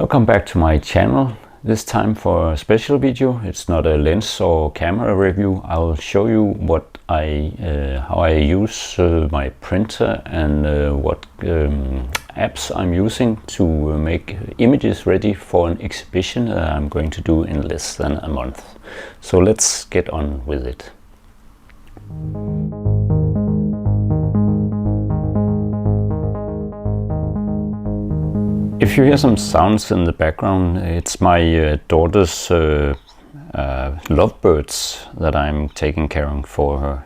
Welcome back to my channel. This time for a special video. It's not a lens or camera review. I'll show you what how I use my printer and what apps I'm using to make images ready for an exhibition that I'm going to do in less than a month. So let's get on with it. If you hear some sounds in the background, it's my daughter's lovebirds that I'm taking care of for her.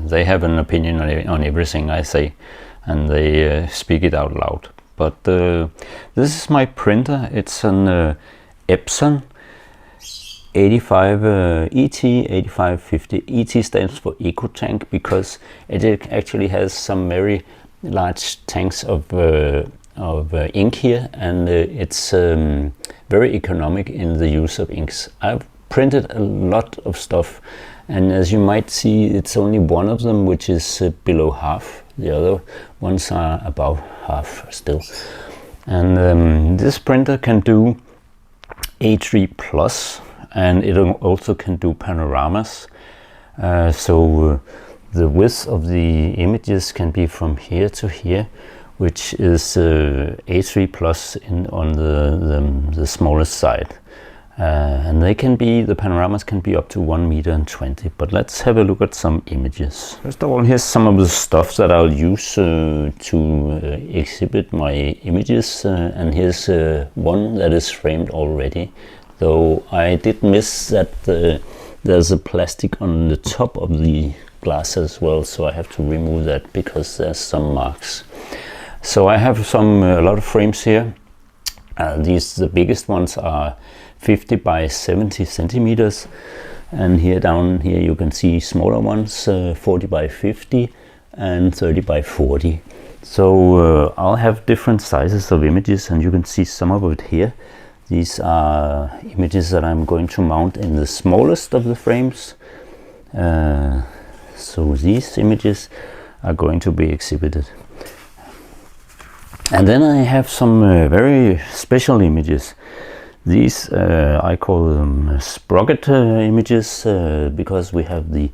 They have an opinion on everything I say, and they speak it out loud. But this is my printer. It's an Epson ET8550. ET stands for Eco Tank because it actually has some very large tanks of ink here, and it's very economic in the use of inks. I've printed a lot of stuff, and as you might see, it's only one of them which is below half. The other ones are above half still. And this printer can do A3 plus, and it also can do panoramas. So the width of the images can be from here to here, which is A3 plus on the smallest side. And the panoramas can be up to 1.20 meters. But let's have a look at some images. First of all, here's some of the stuff that I'll use to exhibit my images. And here's one that is framed already. Though I did miss that there's a plastic on the top of the glass as well, so I have to remove that because there's some marks. So I have a lot of frames here. The biggest ones are 50 by 70 centimeters, and down here you can see smaller ones, 40 by 50 and 30 by 40. So I'll have different sizes of images, and you can see some of it here. These are images that I'm going to mount in the smallest of the frames. So these images are going to be exhibited. And then I have some very special images. These I call them sprocket images because we have the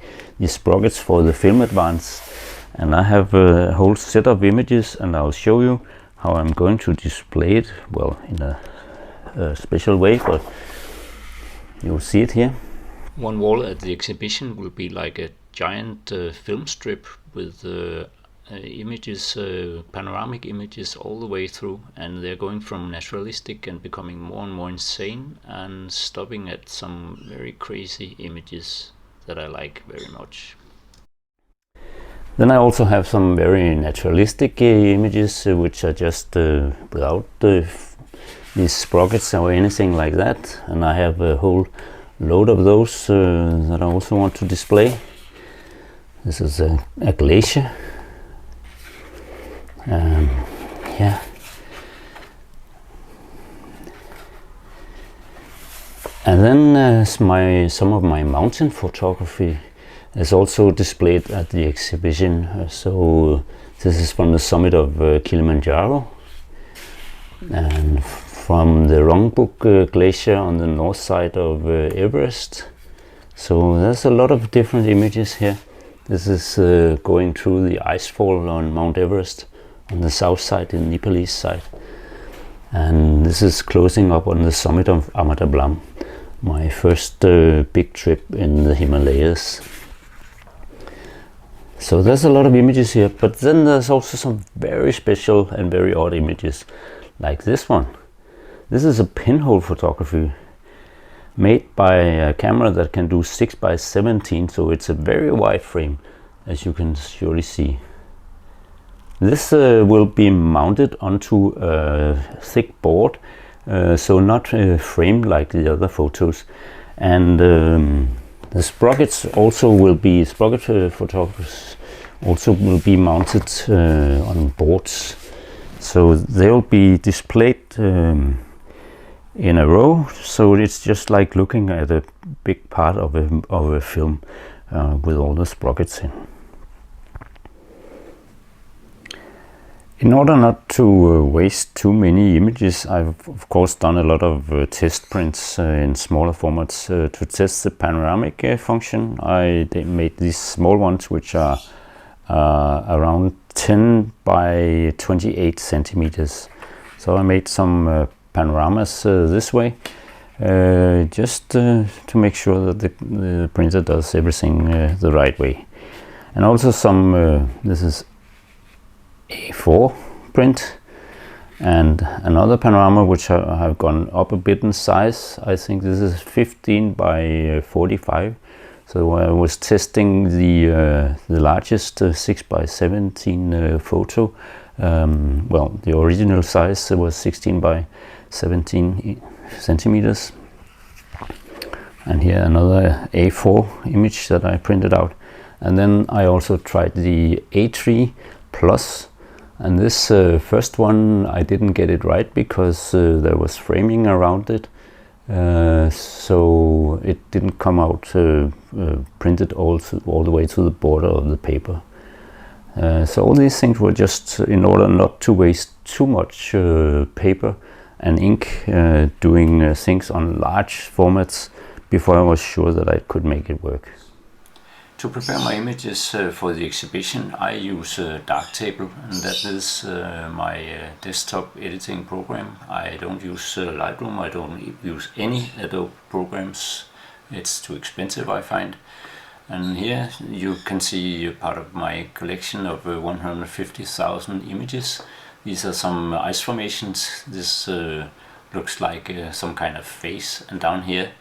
sprockets for the film advance. And I have a whole set of images, and I'll show you how I'm going to display it. Well, in a special way, but you'll see it here. One wall at the exhibition will be like a giant film strip with images, panoramic images all the way through, and they're going from naturalistic and becoming more and more insane and stopping at some very crazy images that I like very much. Then I also have some very naturalistic images which are just without these sprockets or anything like that, and I have a whole load of those that I also want to display. This is a glacier. Yeah. And then some of my mountain photography is also displayed at the exhibition. So this is from the summit of Kilimanjaro, and from the Rongbuk Glacier on the north side of Everest. So there's a lot of different images here. This is going through the icefall on Mount Everest on the south side, the Nepalese side. And this is closing up on the summit of Mont Blanc, my first big trip in the Himalayas. So there's a lot of images here, but then there's also some very special and very odd images, like this one. This is a pinhole photography made by a camera that can do 6 by 17, so it's a very wide frame, as you can surely see. This will be mounted onto a thick board, so not framed like the other photos. And the sprockets also will be, photographers also will be mounted on boards. So they'll be displayed in a row, so it's just like looking at a big part of a film with all the sprockets in. In order not to waste too many images, I've of course done a lot of test prints in smaller formats to test the panoramic function. I made these small ones which are around 10 by 28 centimeters. So I made some panoramas this way, just to make sure that the printer does everything the right way. And also some, this is A4 print, and another panorama which have gone up a bit in size. I think this is 15 by 45. So I was testing the largest 6 by 17 photo. Well, the original size was 16 by 17 centimeters. And here another A4 image that I printed out. And then I also tried the A3 Plus. And this first one, I didn't get it right because there was framing around it. So it didn't come out printed all the way to the border of the paper. So all these things were just in order not to waste too much paper and ink doing things on large formats before I was sure that I could make it work. To prepare my images for the exhibition, I use Darktable, and that is my desktop editing program. I don't use Lightroom, I don't use any Adobe programs. It's too expensive, I find. And here you can see part of my collection of 150,000 images. These are some ice formations. This looks like some kind of face, and down here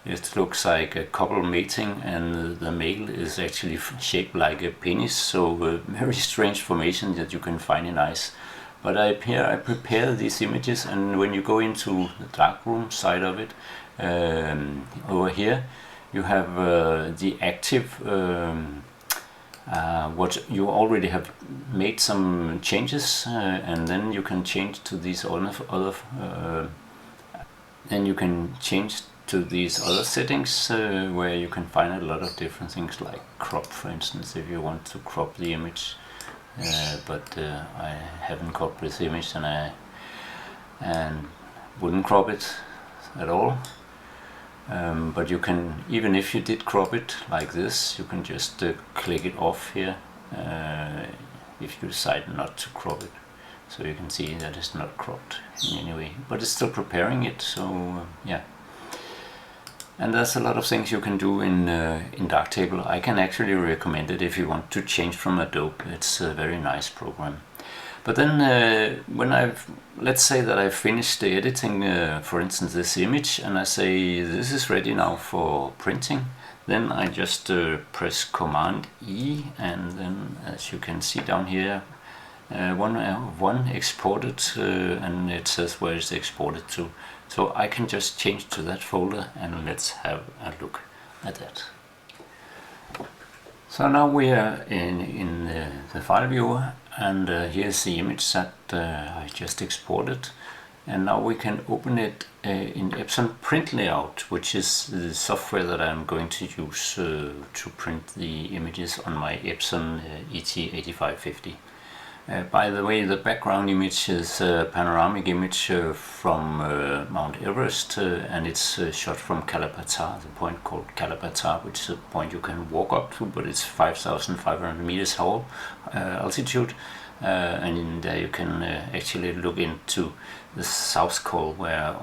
it looks like a couple mating, and the male is actually shaped like a penis, so very strange formation that you can find in ice. But I prepare these images, and when you go into the darkroom side of it, over here you have the active, what you already have made some changes, and then you can change to these other then you can change to these other settings where you can find a lot of different things, like crop, for instance, if you want to crop the image. But I haven't cropped this image, and wouldn't crop it at all. But you can, even if you did crop it like this, you can just click it off here if you decide not to crop it. So you can see that it's not cropped in any way, but it's still preparing it. So yeah. And there's a lot of things you can do in Darktable. I can actually recommend it if you want to change from Adobe. It's a very nice program. But then when let's say that I've finished the editing, for instance this image, and I say this is ready now for printing, then I just press Command E, and then as you can see down here, one exported, and it says where it's exported to. So I can just change to that folder, and let's have a look at that. So now we are in the file viewer, and here's the image that I just exported. And now we can open it in Epson Print Layout, which is the software that I'm going to use to print the images on my Epson ET8550. By the way, the background image is a panoramic image from Mount Everest, and it's shot from Kalapatar, the point called Kalapatar, which is a point you can walk up to, but it's 5,500 meters altitude, and there you can actually look into the South Col, where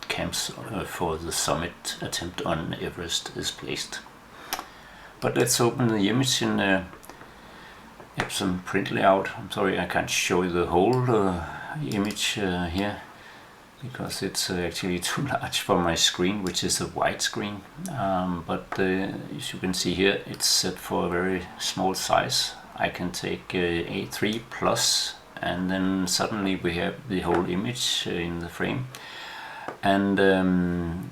camps for the summit attempt on Everest is placed. But let's open the image in Epson Print Layout. I'm sorry I can't show you the whole image here, because it's actually too large for my screen, which is a widescreen. But as you can see here, it's set for a very small size. I can take A3 Plus, and then suddenly we have the whole image in the frame. And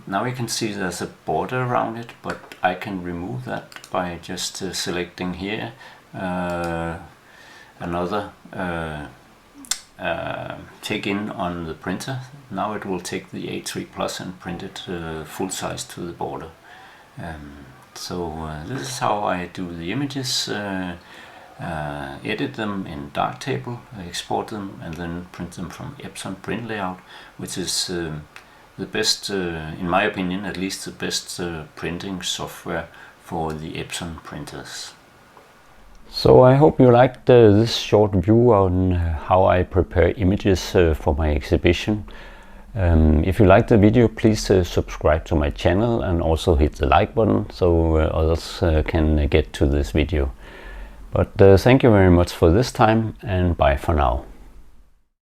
now you can see there's a border around it, but I can remove that by just selecting here another take in on the printer. Now it will take the A3 Plus and print it full size to the border. So this is how I do the images. edit them in Darktable, export them, and then print them from Epson print layout, which is the best, in my opinion at least, the best printing software for the Epson printers. So I hope you liked this short view on how I prepare images for my exhibition. If you liked the video, please subscribe to my channel and also hit the like button so others can get to this video. But thank you very much for this time, and bye for now.